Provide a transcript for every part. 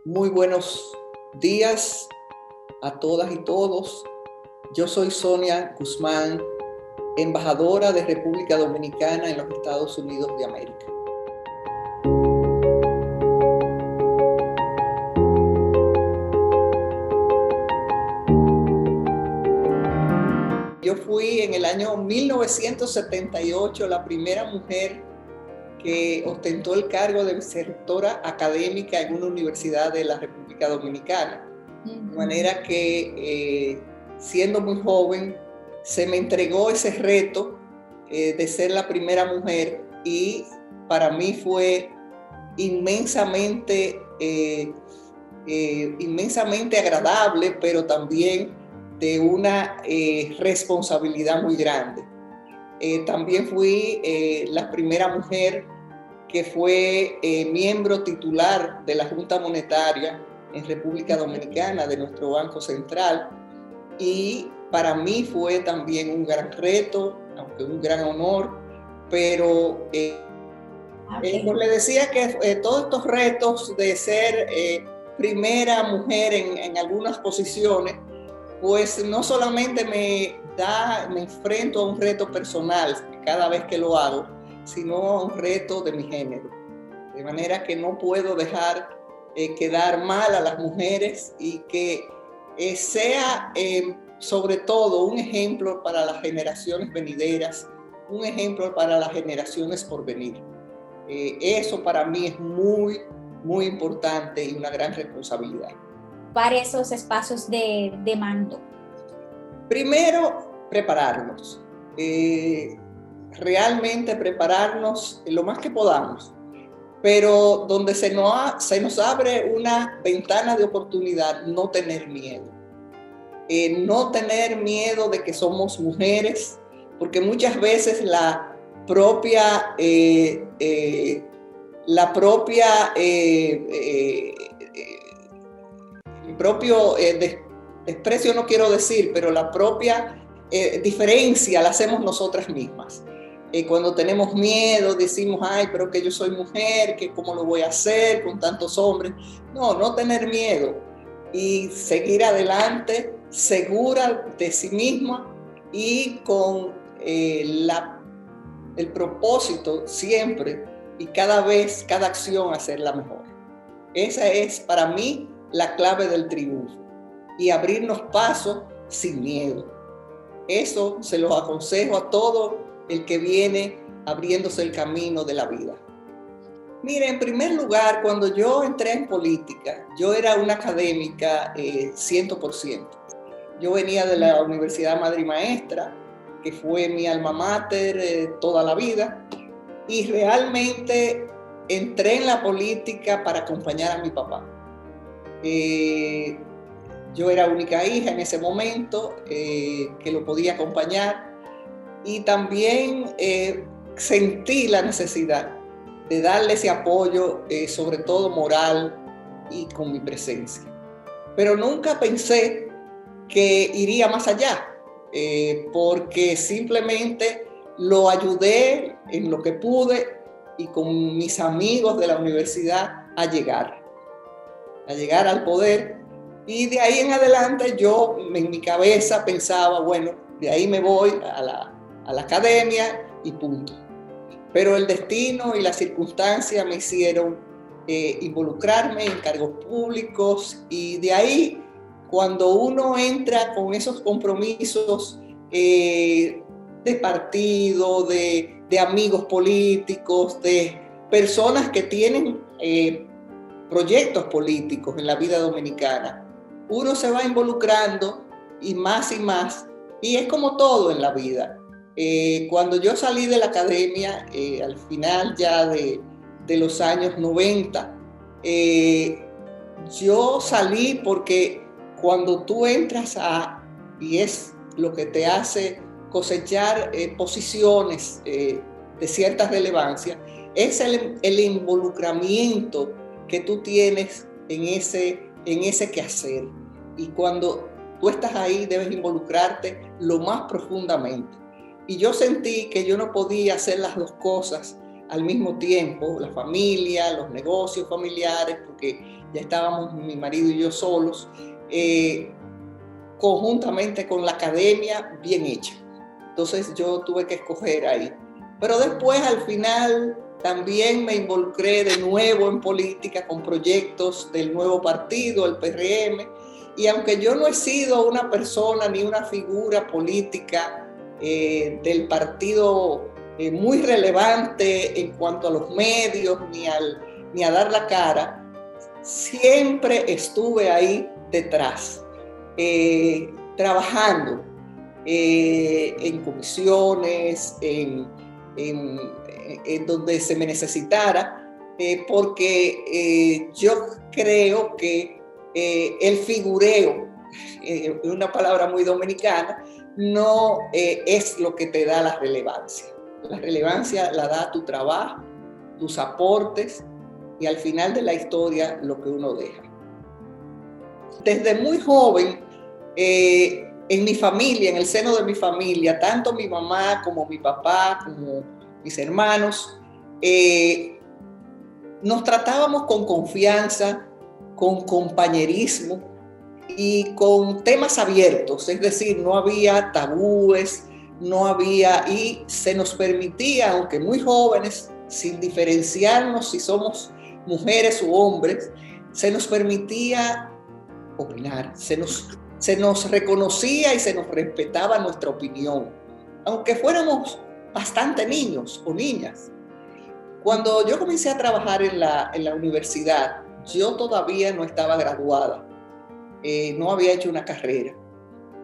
Muy buenos días a todas y todos. Yo soy Sonia Guzmán, embajadora de República Dominicana en los Estados Unidos de América. Yo fui en el año 1978 la primera mujer que ostentó el cargo de vicerrectora académica en una universidad de la República Dominicana. De manera que, siendo muy joven, se me entregó ese reto de ser la primera mujer y para mí fue inmensamente agradable, pero también de una responsabilidad muy grande. También fui la primera mujer que fue miembro titular de la Junta Monetaria en República Dominicana, de nuestro Banco Central, y para mí fue también un gran reto, aunque un gran honor, pero le decía que todos estos retos de ser primera mujer en algunas posiciones, pues no solamente me enfrento a un reto personal cada vez que lo hago, sino a un reto de mi género. De manera que no puedo dejar quedar mal a las mujeres y que sea sobre todo un ejemplo para las generaciones venideras, un ejemplo para las generaciones por venir. Eso para mí es muy, muy importante y una gran responsabilidad. Para esos espacios de mando? Primero, prepararnos. Realmente prepararnos lo más que podamos, pero donde se nos abre una ventana de oportunidad, no tener miedo. No tener miedo de que somos mujeres, porque muchas veces el propio desprecio no quiero decir, pero la propia diferencia la hacemos nosotras mismas. Cuando tenemos miedo decimos, ay, pero que yo soy mujer, que cómo lo voy a hacer con tantos hombres. No tener miedo y seguir adelante segura de sí misma y con el propósito siempre y cada acción hacerla mejor. Esa es para mí la clave del triunfo y abrirnos paso sin miedo. Eso se los aconsejo a todo el que viene abriéndose el camino de la vida. Mire, en primer lugar, cuando yo entré en política, yo era una académica 100%. Yo venía de la Universidad Madre y Maestra, que fue mi alma mater toda la vida, y realmente entré en la política para acompañar a mi papá. Yo era única hija en ese momento que lo podía acompañar y también sentí la necesidad de darle ese apoyo, sobre todo moral y con mi presencia. Pero nunca pensé que iría más allá, porque simplemente lo ayudé en lo que pude y con mis amigos de la universidad a llegar al poder. Y de ahí en adelante yo en mi cabeza pensaba, bueno, de ahí me voy a la academia y punto. Pero el destino y las circunstancias me hicieron involucrarme en cargos públicos y de ahí, cuando uno entra con esos compromisos de partido, de amigos políticos, de personas que tienen proyectos políticos en la vida dominicana, uno se va involucrando y más, y es como todo en la vida. Cuando yo salí de la academia, al final ya de los años 90, yo salí porque cuando tú entras y es lo que te hace cosechar posiciones de cierta relevancia, es el involucramiento que tú tienes en ese quehacer. Y cuando tú estás ahí, debes involucrarte lo más profundamente. Y yo sentí que yo no podía hacer las dos cosas al mismo tiempo, la familia, los negocios familiares, porque ya estábamos mi marido y yo solos, conjuntamente con la academia bien hecha. Entonces yo tuve que escoger ahí. Pero después, al final, también me involucré de nuevo en política con proyectos del nuevo partido, el PRM, y aunque yo no he sido una persona ni una figura política del partido muy relevante en cuanto a los medios ni a dar la cara, siempre estuve ahí detrás, trabajando en comisiones, en donde se me necesitara, porque yo creo que el figureo, una palabra muy dominicana, no es lo que te da la relevancia. La relevancia la da tu trabajo, tus aportes y al final de la historia lo que uno deja. Desde muy joven, en mi familia, en el seno de mi familia, tanto mi mamá como mi papá, como mis hermanos, nos tratábamos con confianza, con compañerismo y con temas abiertos, es decir, no había tabúes, no había, y se nos permitía, aunque muy jóvenes, sin diferenciarnos si somos mujeres u hombres, se nos permitía opinar, se nos reconocía y se nos respetaba nuestra opinión, aunque fuéramos bastante niños o niñas. Cuando yo comencé a trabajar en la universidad, yo todavía no estaba graduada, no había hecho una carrera,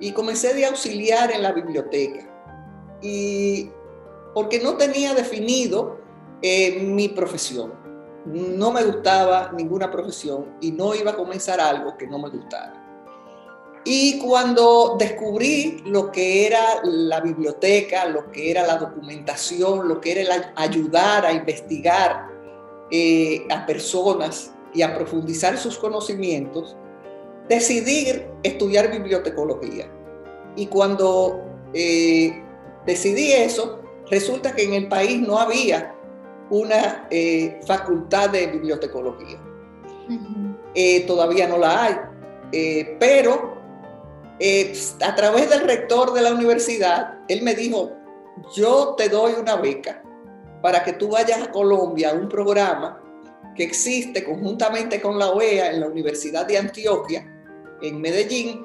y comencé de auxiliar en la biblioteca, y porque no tenía definido mi profesión, no me gustaba ninguna profesión y no iba a comenzar algo que no me gustara. Y cuando descubrí lo que era la biblioteca, lo que era la documentación, lo que era el ayudar a investigar a personas y a profundizar sus conocimientos, decidí estudiar bibliotecología. Y cuando decidí eso, resulta que en el país no había una facultad de bibliotecología. Todavía no la hay, pero a través del rector de la universidad, él me dijo, yo te doy una beca para que tú vayas a Colombia a un programa que existe conjuntamente con la OEA en la Universidad de Antioquia, en Medellín,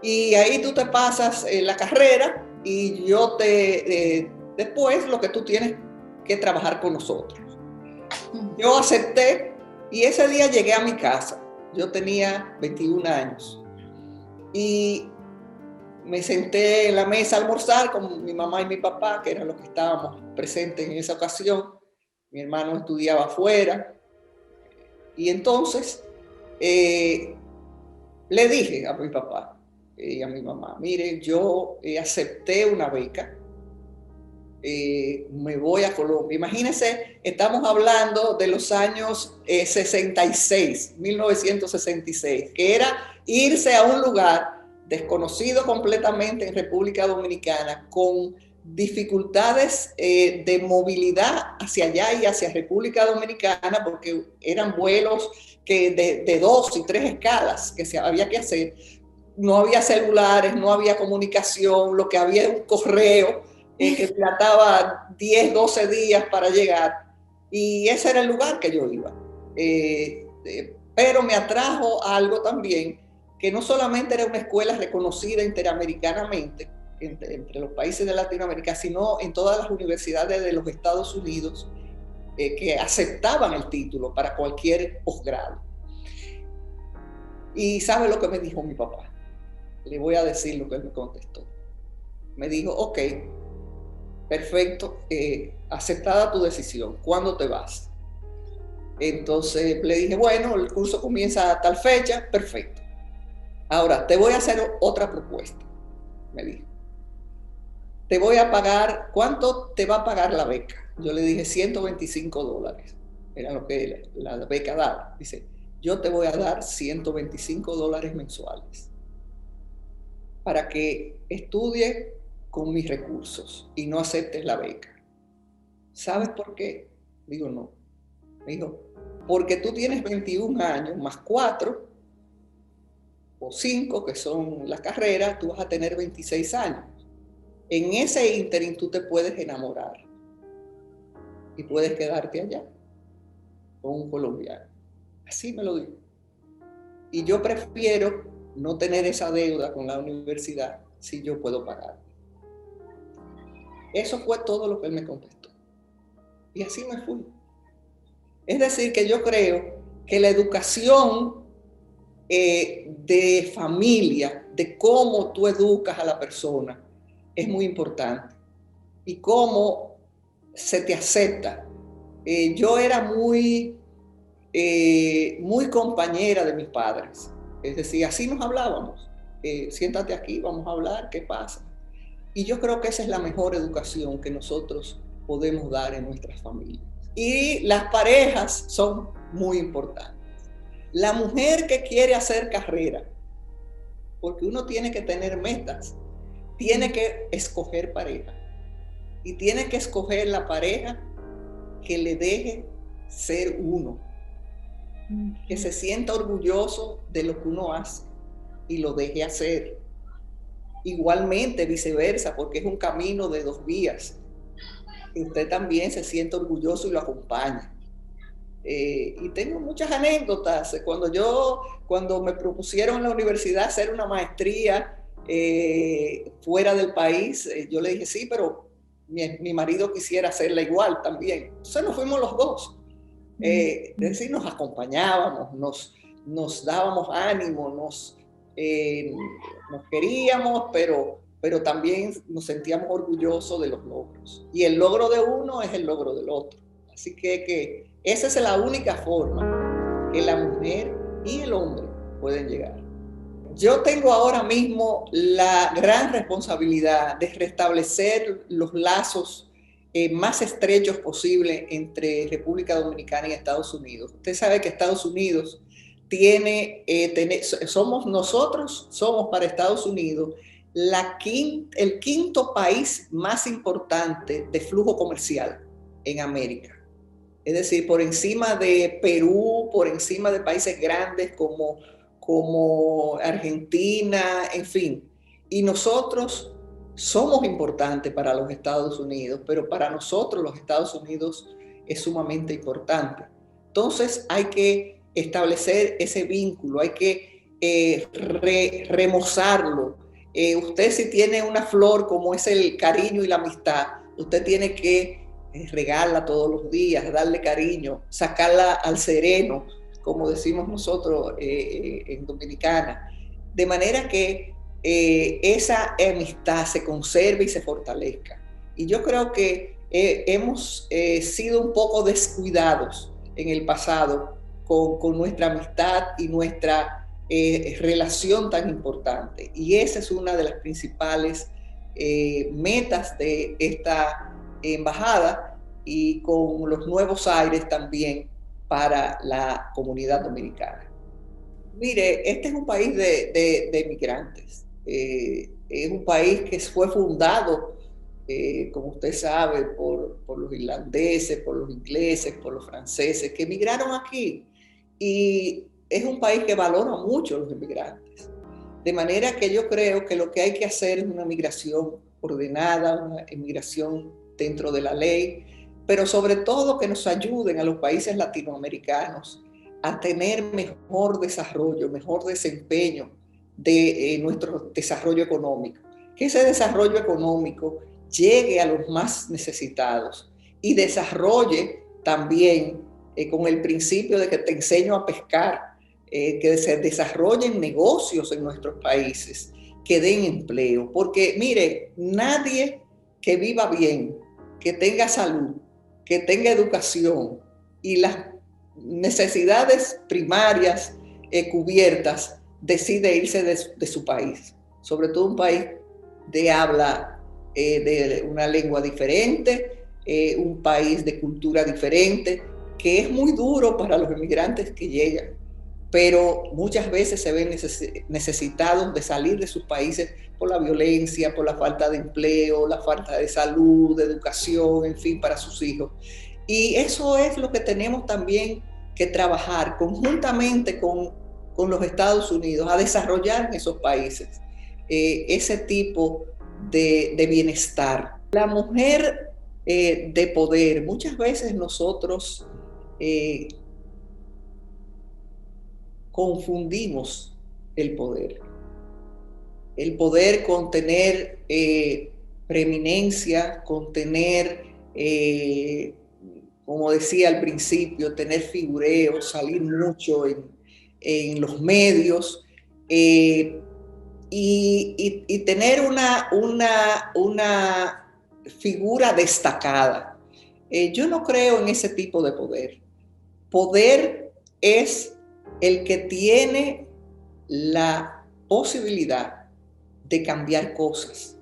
y ahí tú te pasas la carrera y yo después lo que tú tienes que trabajar con nosotros. Yo acepté y ese día llegué a mi casa. Yo tenía 21 años. Y me senté en la mesa a almorzar con mi mamá y mi papá, que eran los que estábamos presentes en esa ocasión. Mi hermano estudiaba afuera. Y entonces le dije a mi papá y a mi mamá, mire, yo acepté una beca, me voy a Colombia. Imagínense, estamos hablando de los años 66, 1966, que era irse a un lugar desconocido completamente en República Dominicana, con dificultades de movilidad hacia allá y hacia República Dominicana, porque eran vuelos que de 2 y 3 escalas que había que hacer. No había celulares, no había comunicación, lo que había era un correo que trataba 10, 12 días para llegar, y ese era el lugar que yo iba. Pero me atrajo algo también, que no solamente era una escuela reconocida interamericanamente, entre los países de Latinoamérica, sino en todas las universidades de los Estados Unidos que aceptaban el título para cualquier posgrado. Y ¿sabe lo que me dijo mi papá? Le voy a decir lo que él me contestó. Me dijo, ok, perfecto, aceptada tu decisión, ¿cuándo te vas? Entonces le dije, bueno, el curso comienza a tal fecha, perfecto. Ahora, te voy a hacer otra propuesta, me dijo. Te voy a pagar, ¿cuánto te va a pagar la beca? Yo le dije $125, era lo que la beca daba. Dice, yo te voy a dar $125 mensuales para que estudie con mis recursos y no aceptes la beca. ¿Sabes por qué? Digo, no. Me dijo, porque tú tienes 21 años más 4 o 5, que son las carreras, tú vas a tener 26 años. En ese ínterin tú te puedes enamorar y puedes quedarte allá con un colombiano. Así me lo dijo. Y yo prefiero no tener esa deuda con la universidad si yo puedo pagar. Eso fue todo lo que él me contestó. Y así me fui. Es decir, que yo creo que la educación de familia, de cómo tú educas a la persona, es muy importante. Y cómo se te acepta. Yo era muy compañera de mis padres. Es decir, así nos hablábamos. Siéntate aquí, vamos a hablar, ¿qué pasa? Y yo creo que esa es la mejor educación que nosotros podemos dar en nuestras familias. Y las parejas son muy importantes. La mujer que quiere hacer carrera, porque uno tiene que tener metas, tiene que escoger pareja. Y tiene que escoger la pareja que le deje ser uno, que se sienta orgulloso de lo que uno hace y lo deje hacer. Igualmente viceversa, porque es un camino de 2 vías. Y usted también se siente orgulloso y lo acompaña. Y tengo muchas anécdotas. Cuando me propusieron en la universidad hacer una maestría fuera del país, yo le dije sí, pero mi marido quisiera hacerla igual también. Entonces nos fuimos los dos. Es decir, nos acompañábamos, nos dábamos ánimo, nos queríamos, pero también nos sentíamos orgullosos de los logros. Y el logro de uno es el logro del otro. Así que esa es la única forma que la mujer y el hombre pueden llegar. Yo tengo ahora mismo la gran responsabilidad de restablecer los lazos más estrechos posible entre República Dominicana y Estados Unidos. Usted sabe que Estados Unidos somos para Estados Unidos el quinto país más importante de flujo comercial en América. Es decir, por encima de Perú, por encima de países grandes como Argentina, en fin. Y nosotros somos importantes para los Estados Unidos, pero para nosotros los Estados Unidos es sumamente importante. Entonces hay que establecer ese vínculo, hay que remozarlo. Usted si tiene una flor como es el cariño y la amistad, usted tiene que regarla todos los días, darle cariño, sacarla al sereno, como decimos nosotros en Dominicana, de manera que esa amistad se conserve y se fortalezca. Y yo creo que hemos sido un poco descuidados en el pasado con nuestra amistad y nuestra relación tan importante. Y esa es una de las principales metas de esta embajada y con los nuevos aires también para la comunidad dominicana. Mire, este es un país de migrantes. Es un país que fue fundado, como usted sabe, por los irlandeses, por los ingleses, por los franceses, que emigraron aquí. Y es un país que valora mucho a los inmigrantes. De manera que yo creo que lo que hay que hacer es una migración ordenada, una inmigración dentro de la ley, pero sobre todo que nos ayuden a los países latinoamericanos a tener mejor desarrollo, mejor desempeño de nuestro desarrollo económico. Que ese desarrollo económico llegue a los más necesitados y desarrolle también con el principio de que te enseño a pescar, que se desarrollen negocios en nuestros países, que den empleo. Porque mire, nadie que viva bien, que tenga salud, que tenga educación y las necesidades primarias cubiertas, decide irse de su país, sobre todo un país de habla de una lengua diferente, un país de cultura diferente, que es muy duro para los inmigrantes que llegan, pero muchas veces se ven necesitados de salir de sus países por la violencia, por la falta de empleo, la falta de salud, de educación, en fin, para sus hijos. Y eso es lo que tenemos también que trabajar conjuntamente con los Estados Unidos, a desarrollar en esos países ese tipo de bienestar. La mujer de poder, muchas veces nosotros confundimos el poder. El poder con tener preeminencia, con tener, como decía al principio, tener figureo, salir mucho en los medios y tener una figura destacada. Yo no creo en ese tipo de poder. Poder es el que tiene la posibilidad de cambiar cosas,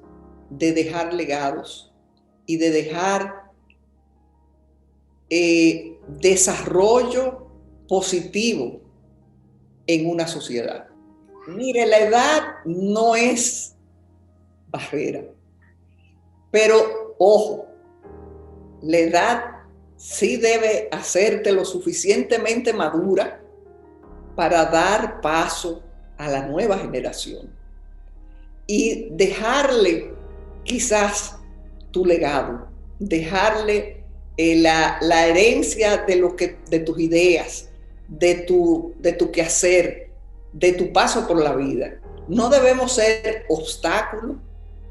de dejar legados y de dejar desarrollo positivo en una sociedad. Mire, la edad no es barrera, pero ojo, la edad sí debe hacerte lo suficientemente madura para dar paso a la nueva generación y dejarle quizás tu legado, dejarle la herencia de tus ideas, de tu quehacer, de tu paso por la vida. No debemos ser obstáculos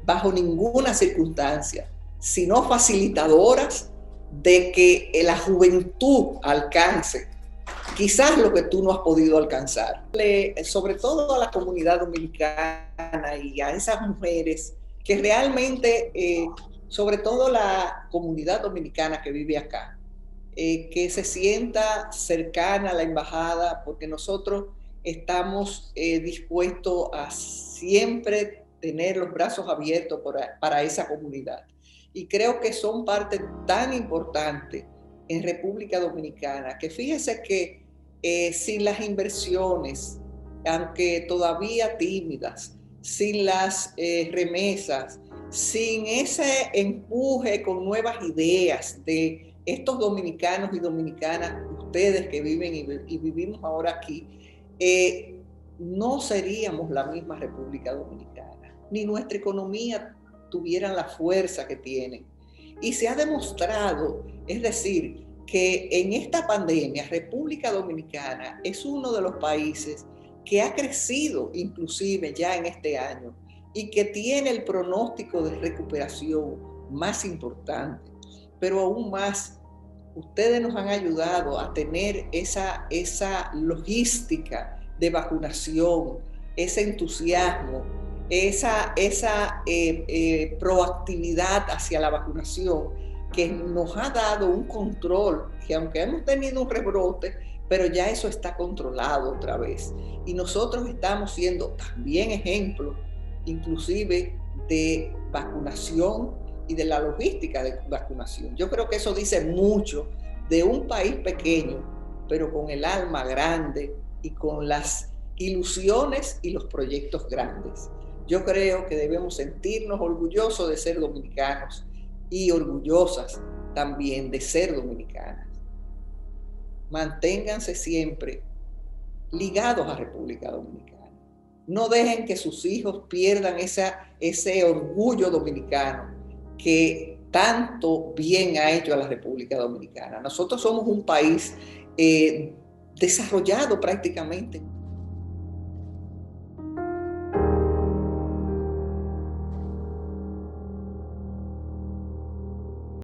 bajo ninguna circunstancia, sino facilitadoras de que la juventud alcance quizás lo que tú no has podido alcanzar. Sobre todo a la comunidad dominicana y a esas mujeres que realmente, sobre todo la comunidad dominicana que vive acá, que se sienta cercana a la embajada, porque nosotros estamos dispuestos a siempre tener los brazos abiertos para esa comunidad. Y creo que son parte tan importante en República Dominicana, que fíjese que sin las inversiones, aunque todavía tímidas, sin las remesas, sin ese empuje con nuevas ideas de estos dominicanos y dominicanas, ustedes que viven y vivimos ahora aquí, no seríamos la misma República Dominicana, ni nuestra economía tuviera la fuerza que tienen. Y se ha demostrado, es decir, que en esta pandemia República Dominicana es uno de los países que ha crecido inclusive ya en este año y que tiene el pronóstico de recuperación más importante. Pero aún más, ustedes nos han ayudado a tener esa logística de vacunación, ese entusiasmo, esa proactividad hacia la vacunación que nos ha dado un control, que aunque hemos tenido un rebrote, pero ya eso está controlado otra vez. Y nosotros estamos siendo también ejemplos, inclusive de vacunación y de la logística de vacunación. Yo creo que eso dice mucho de un país pequeño, pero con el alma grande y con las ilusiones y los proyectos grandes. Yo creo que debemos sentirnos orgullosos de ser dominicanos y orgullosas también de ser dominicanas. Manténganse siempre ligados a República Dominicana. No dejen que sus hijos pierdan ese orgullo dominicano que tanto bien ha hecho a la República Dominicana. Nosotros somos un país desarrollado prácticamente.